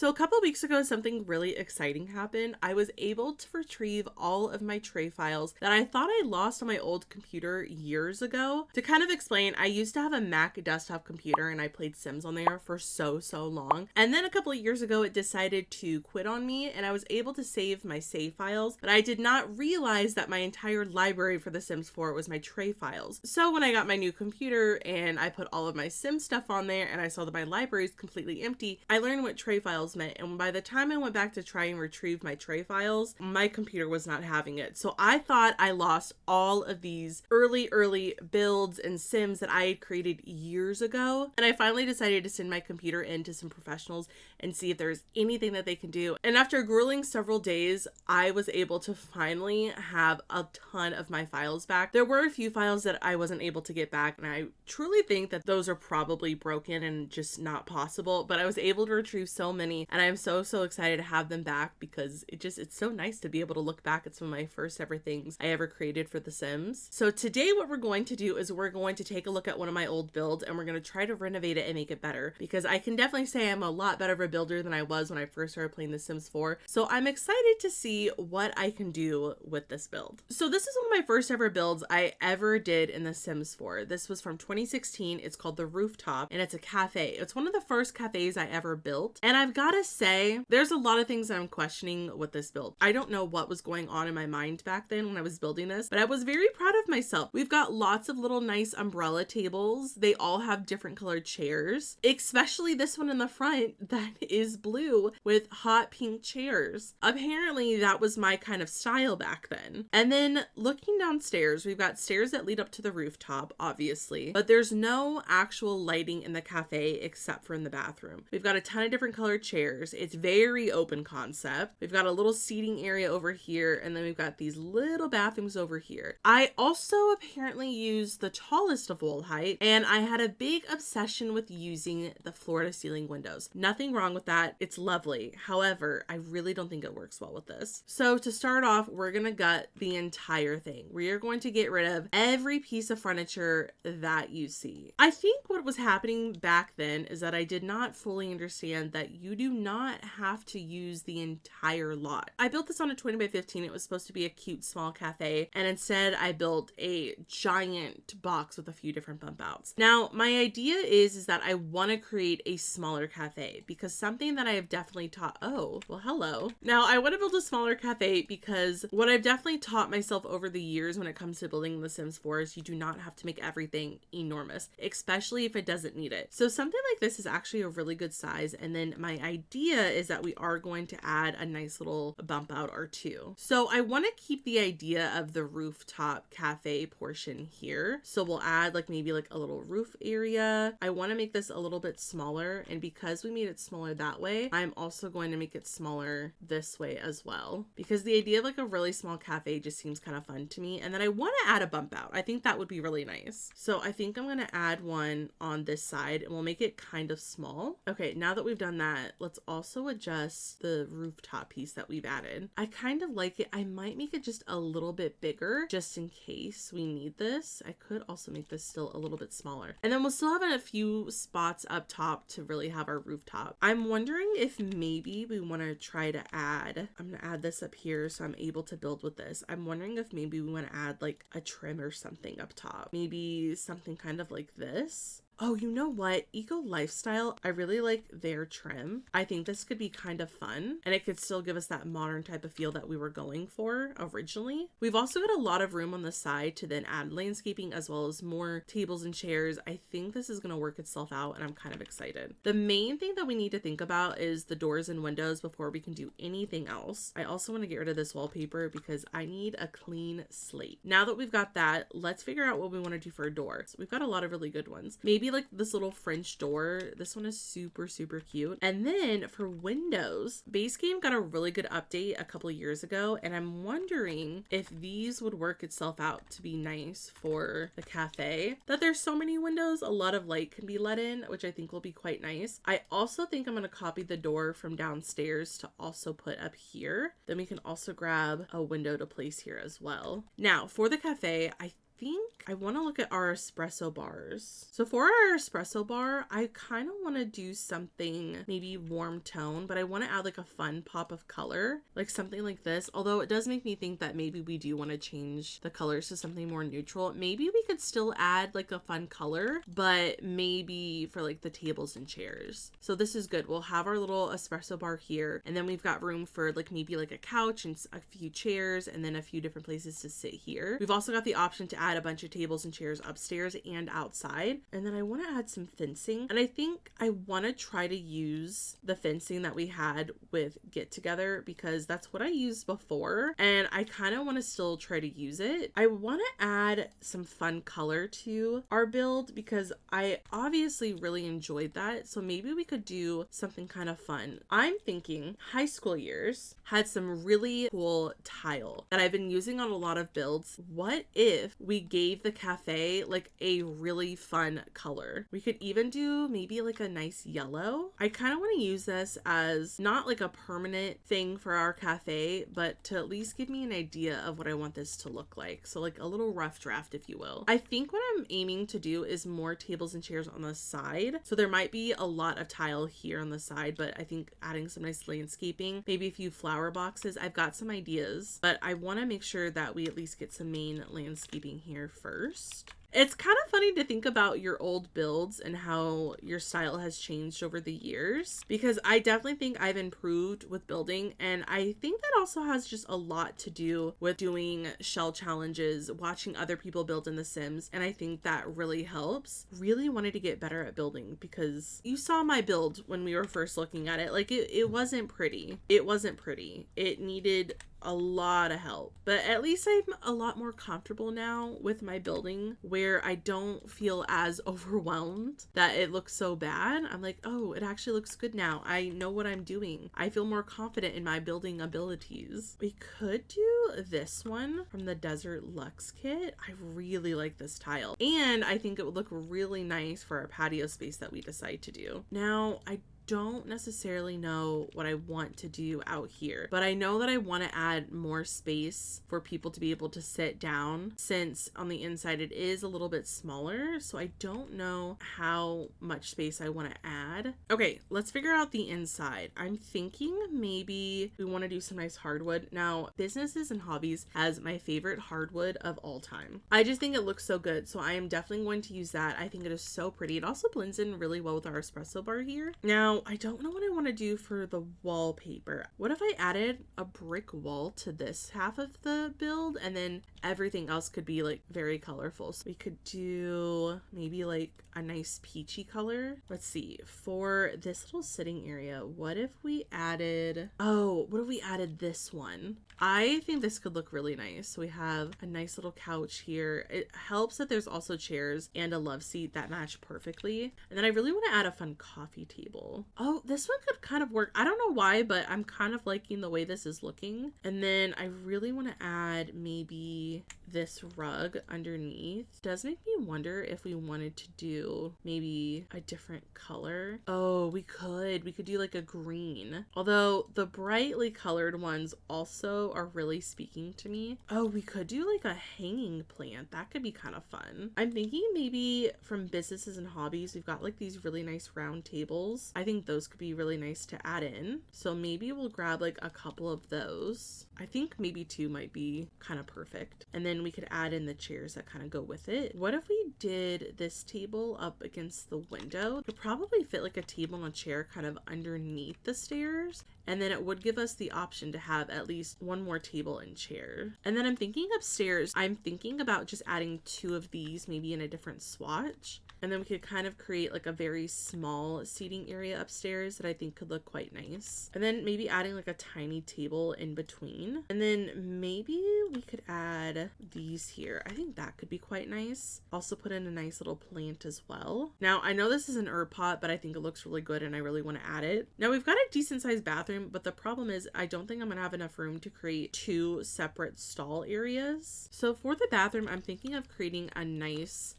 So a couple weeks ago, something really exciting happened. I was able to retrieve all of my tray files that I thought I lost on my old computer years ago. To kind of explain, I used to have a Mac desktop computer and I played Sims on there for so long. And then a couple of years ago, it decided to quit on me and I was able to save my save files, but I did not realize that my entire library for The Sims 4 was my tray files. So when I got my new computer and I put all of my Sim stuff on there and I saw that my library is completely empty, I learned what tray files meant, and by the time I went back to try and retrieve my tray files, my computer was not having it. So I thought I lost all of these early builds and Sims that I had created years ago, and I finally decided to send my computer in to some professionals and see if there's anything that they can do. And after grueling several days, I was able to finally have a ton of my files back. There were a few files that I wasn't able to get back, and I truly think that those are probably broken and just not possible, but I was able to retrieve so many, and I'm so excited to have them back because it's so nice to be able to look back at some of my first ever things I ever created for The Sims. So today what we're going to do is we're going to take a look at one of my old builds and we're going to try to renovate it and make it better, because I can definitely say I'm a lot better of a builder than I was when I first started playing The Sims 4. So I'm excited to see what I can do with this build. So this is one of my first ever builds I ever did in The Sims 4. This was from 2016. It's called The Rooftop and it's a cafe. It's one of the first cafes I ever built, and I've gotta say, there's a lot of things that I'm questioning with this build. I don't know what was going on in my mind back then when I was building this, but I was very proud of myself. We've got lots of little nice umbrella tables. They all have different colored chairs, especially this one in the front that is blue with hot pink chairs. Apparently that was my kind of style back then. And then looking downstairs, we've got stairs that lead up to the rooftop, obviously, but there's no actual lighting in the cafe except for in the bathroom. We've got a ton of different colored chairs. It's very open concept. We've got a little seating area over here, and then we've got these little bathrooms over here. I also apparently used the tallest of wall height, and I had a big obsession with using the floor to ceiling windows. Nothing wrong with that. It's lovely. However, I really don't think it works well with this. So to start off, we're gonna gut the entire thing. We are going to get rid of every piece of furniture that you see. I think what was happening back then is that I did not fully understand that you do not have to use the entire lot. I built this on a 20 by 15. It was supposed to be a cute small cafe, and instead I built a giant box with a few different bump outs. Now, my idea is that I want to create a smaller cafe, because something that I have definitely taught, oh, well, hello. Now, I want to build a smaller cafe because what I've definitely taught myself over the years when it comes to building The Sims 4 is you do not have to make everything enormous, especially if it doesn't need it. So something like this is actually a really good size, and then my idea is that we are going to add a nice little bump out or two. So I want to keep the idea of the rooftop cafe portion here. So we'll add maybe a little roof area. I want to make this a little bit smaller, and because we made it smaller that way, I'm also going to make it smaller this way as well, because the idea of a really small cafe just seems kind of fun to me. And then I want to add a bump out. I think that would be really nice. So I think I'm going to add one on this side and we'll make it kind of small. Okay, now that we've done that, let's also adjust the rooftop piece that we've added. I kind of like it. I might make it just a little bit bigger just in case we need this. I could also make this still a little bit smaller. And then we'll still have a few spots up top to really have our rooftop. I'm wondering if maybe we want to try to add, I'm going to add this up here so I'm able to build with this. I'm wondering if maybe we want to add a trim or something up top. Maybe something kind of like this. Oh, you know what? Eco Lifestyle, I really like their trim. I think this could be kind of fun, and it could still give us that modern type of feel that we were going for originally. We've also got a lot of room on the side to then add landscaping as well as more tables and chairs. I think this is going to work itself out, and I'm kind of excited. The main thing that we need to think about is the doors and windows before we can do anything else. I also want to get rid of this wallpaper because I need a clean slate. Now that we've got that, let's figure out what we want to do for a door. So we've got a lot of really good ones. Maybe this little French door. This one is super cute. And then for windows, Base Game got a really good update a couple of years ago, and I'm wondering if these would work itself out to be nice for the cafe. That there's so many windows, a lot of light can be let in, which I think will be quite nice. I also think I'm going to copy the door from downstairs to also put up here. Then we can also grab a window to place here as well. Now for the cafe, I think I want to look at our espresso bars. So for our espresso bar, I kind of want to do something maybe warm tone, but I want to add like a fun pop of color, like something like this. Although it does make me think that maybe we do want to change the colors to something more neutral. Maybe we could still add like a fun color, but maybe for like the tables and chairs. So this is good. We'll have our little espresso bar here, and then we've got room for like maybe like a couch and a few chairs, and then a few different places to sit here. We've also got the option to add a bunch of tables and chairs upstairs and outside. And then I want to add some fencing, and I think I want to try to use the fencing that we had with Get Together, because that's what I used before, and I kind of want to still try to use it. I want to add some fun color to our build because I obviously really enjoyed that. So maybe we could do something kind of fun. I'm thinking high school years had some really cool tile that I've been using on a lot of builds. What if we gave the cafe like a really fun color? We could even do maybe like a nice yellow. I kind of want to use this as not like a permanent thing for our cafe, but to at least give me an idea of what I want this to look like. So like a little rough draft, if you will. I think what I'm aiming to do is more tables and chairs on the side. So there might be a lot of tile here on the side, but I think adding some nice landscaping, maybe a few flower boxes. I've got some ideas, but I want to make sure that we at least get some main landscaping here first. It's kind of funny to think about your old builds and how your style has changed over the years, because I definitely think I've improved with building, and I think that also has just a lot to do with doing shell challenges, watching other people build in The Sims, and I think that really helps. Really wanted to get better at building, because you saw my build when we were first looking at it. Like it wasn't pretty. It wasn't pretty. It needed a lot of help, but at least I'm a lot more comfortable now with my building, where I don't feel as overwhelmed that it looks so bad. I'm like, oh, it actually looks good now. I know what I'm doing. I feel more confident in my building abilities. We could do this one from the Desert Luxe kit. I really like this tile, and I think it would look really nice for our patio space that we decide to do. Now, I don't necessarily know what I want to do out here, but I know that I want to add more space for people to be able to sit down, since on the inside it is a little bit smaller. So I don't know how much space I want to add. Okay, let's figure out the inside. I'm thinking maybe we want to do some nice hardwood. Now, Businesses and Hobbies has my favorite hardwood of all time. I just think it looks so good, so I am definitely going to use that. I think it is so pretty. It also blends in really well with our espresso bar here. Now, I don't know what I want to do for the wallpaper. What if I added a brick wall to this half of the build, and then everything else could be like very colorful? So we could do maybe like a nice peachy color. Let's see, for this little sitting area, what if we added, what if we added this one? I think this could look really nice. So we have a nice little couch here. It helps that there's also chairs and a love seat that match perfectly. And then I really want to add a fun coffee table. Oh, this one could kind of work. I don't know why, but I'm kind of liking the way this is looking. And then I really want to add maybe this rug underneath. It does make me wonder if we wanted to do maybe a different color. Oh, we could do like a green. Although the brightly colored ones also are really speaking to me. Oh, we could do like a hanging plant. That could be kind of fun. I'm thinking maybe from Businesses and Hobbies, we've got like these really nice round tables. I think those could be really nice to add in. So maybe we'll grab like a couple of those. I think maybe 2 might be kind of perfect. And then we could add in the chairs that kind of go with it. What if we did this table up against the window? It could probably fit like a table and a chair kind of underneath the stairs. And then it would give us the option to have at least one more table and chair. And then I'm thinking upstairs, I'm thinking about just adding 2 of these, maybe in a different swatch. And then we could kind of create like a very small seating area upstairs that I think could look quite nice. And then maybe adding like a tiny table in between. And then maybe we could add these here. I think that could be quite nice. Also put in a nice little plant as well. Now, I know this is an herb pot, but I think it looks really good and I really want to add it. Now, we've got a decent sized bathroom, but the problem is I don't think I'm going to have enough room to create 2 separate stall areas. So for the bathroom, I'm thinking of creating a nice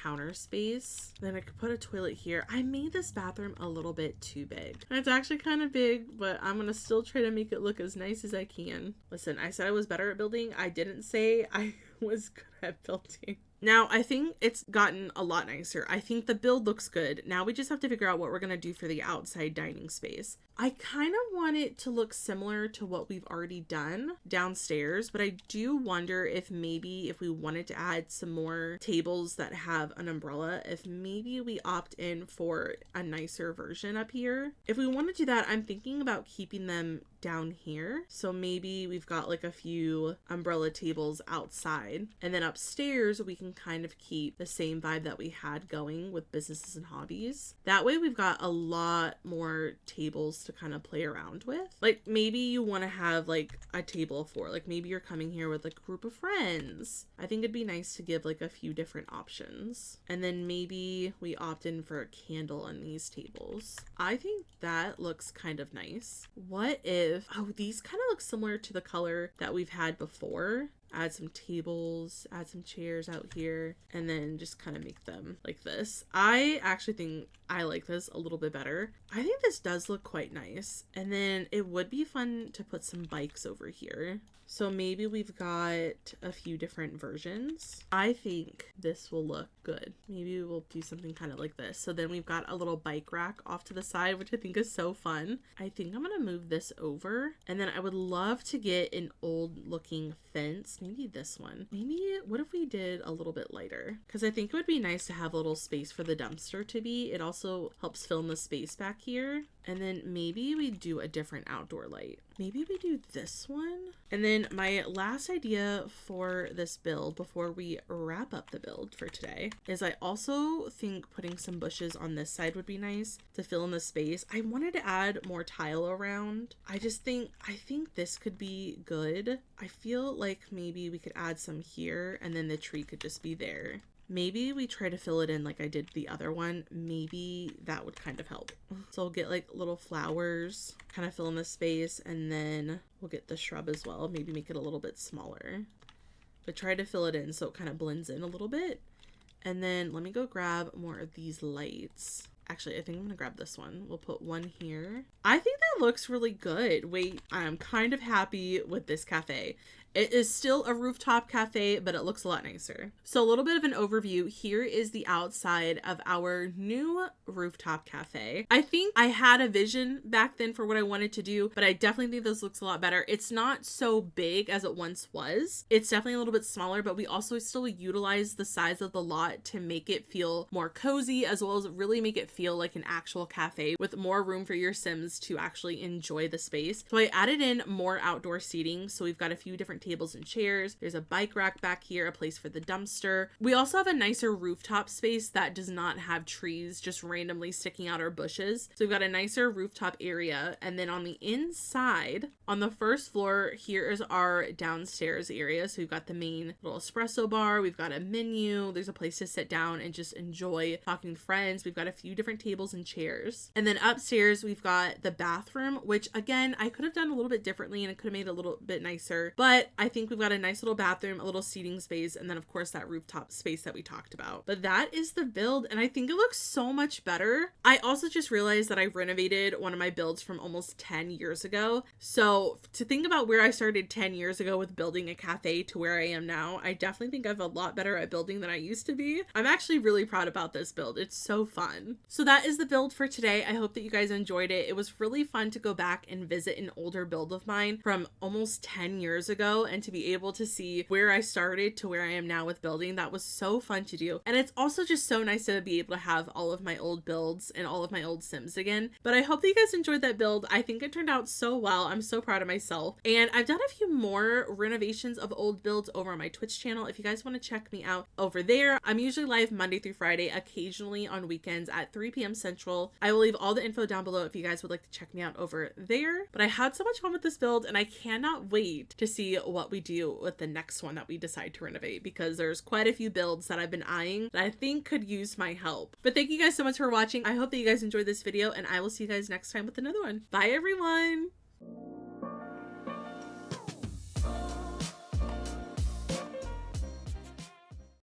counter space. Then I could put a toilet here. I made this bathroom a little bit too big. And it's actually kind of big, but I'm gonna still try to make it look as nice as I can. Listen, I said I was better at building. I didn't say I was good at building. Now, I think it's gotten a lot nicer. I think the build looks good. Now we just have to figure out what we're going to do for the outside dining space. I kind of want it to look similar to what we've already done downstairs, but I do wonder if maybe if we wanted to add some more tables that have an umbrella, if maybe we opt in for a nicer version up here. If we want to do that, I'm thinking about keeping them down here. So maybe we've got like a few umbrella tables outside, and then upstairs we can kind of keep the same vibe that we had going with businesses and hobbies. That way we've got a lot more tables to kind of play around with. Like maybe you want to have like a table of 4, like maybe you're coming here with like a group of friends. I think it'd be nice to give like a few different options. And then maybe we opt in for a candle on these tables. I think that looks kind of nice. What if, oh, these kind of look similar to the color that we've had before. Add some tables, add some chairs out here, and then just kind of make them like this. I actually think I like this a little bit better. I think this does look quite nice. And then it would be fun to put some bikes over here. So maybe we've got a few different versions. I think this will look good. Maybe we'll do something kind of like this. So then we've got a little bike rack off to the side, which I think is so fun. I think I'm gonna move this over. And then I would love to get an old looking fence. Maybe this one. Maybe, what if we did a little bit lighter? Because I think it would be nice to have a little space for the dumpster to be. It also helps fill in the space back here. And then maybe we do a different outdoor light. Maybe we do this one. And then my last idea for this build before we wrap up the build for today is I also think putting some bushes on this side would be nice to fill in the space. I wanted to add more tile around. I think this could be good. I feel like maybe we could add some here and then the tree could just be there. Maybe we try to fill it in like I did the other one. Maybe that would kind of help. So I'll get like little flowers, kind of fill in the space, and then we'll get the shrub as well. Maybe make it a little bit smaller, but try to fill it in so it kind of blends in a little bit. And then let me go grab more of these lights. Actually, I think I'm gonna grab this one. We'll put one here. I think that looks really good. Wait, I'm kind of happy with this cafe. It is still a rooftop cafe, but it looks a lot nicer. So a little bit of an overview. Here is the outside of our new rooftop cafe. I think I had a vision back then for what I wanted to do, but I definitely think this looks a lot better. It's not so big as it once was. It's definitely a little bit smaller, but we also still utilize the size of the lot to make it feel more cozy, as well as really make it feel like an actual cafe with more room for your Sims to actually enjoy the space. So I added in more outdoor seating. So we've got a few different tables and chairs. There's a bike rack back here, a place for the dumpster. We also have a nicer rooftop space that does not have trees just randomly sticking out or bushes. So we've got a nicer rooftop area. And then on the inside, on the first floor, here is our downstairs area. So we've got the main little espresso bar. We've got a menu. There's a place to sit down and just enjoy talking to friends. We've got a few different tables and chairs. And then upstairs, we've got the bathroom, which again, I could have done a little bit differently and it could have made it a little bit nicer, but I think we've got a nice little bathroom, a little seating space, and then of course that rooftop space that we talked about. But that is the build, and I think it looks so much better. I also just realized that I renovated one of my builds from almost 10 years ago. So to think about where I started 10 years ago with building a cafe to where I am now, I definitely think I'm a lot better at building than I used to be. I'm actually really proud about this build. It's so fun. So that is the build for today. I hope that you guys enjoyed it. It was really fun to go back and visit an older build of mine from almost 10 years ago and to be able to see where I started to where I am now with building. That was so fun to do. And it's also just so nice to be able to have all of my old builds and all of my old Sims again. But I hope that you guys enjoyed that build. I think it turned out so well. I'm so proud of myself. And I've done a few more renovations of old builds over on my Twitch channel. If you guys want to check me out over there, I'm usually live Monday through Friday, occasionally on weekends at 3 p.m. Central. I will leave all the info down below if you guys would like to check me out over there. But I had so much fun with this build and I cannot wait to see what we do with the next one that we decide to renovate, because there's quite a few builds that I've been eyeing that I think could use my help. But thank you guys so much for watching. I hope that you guys enjoyed this video and I will see you guys next time with another one. Bye everyone.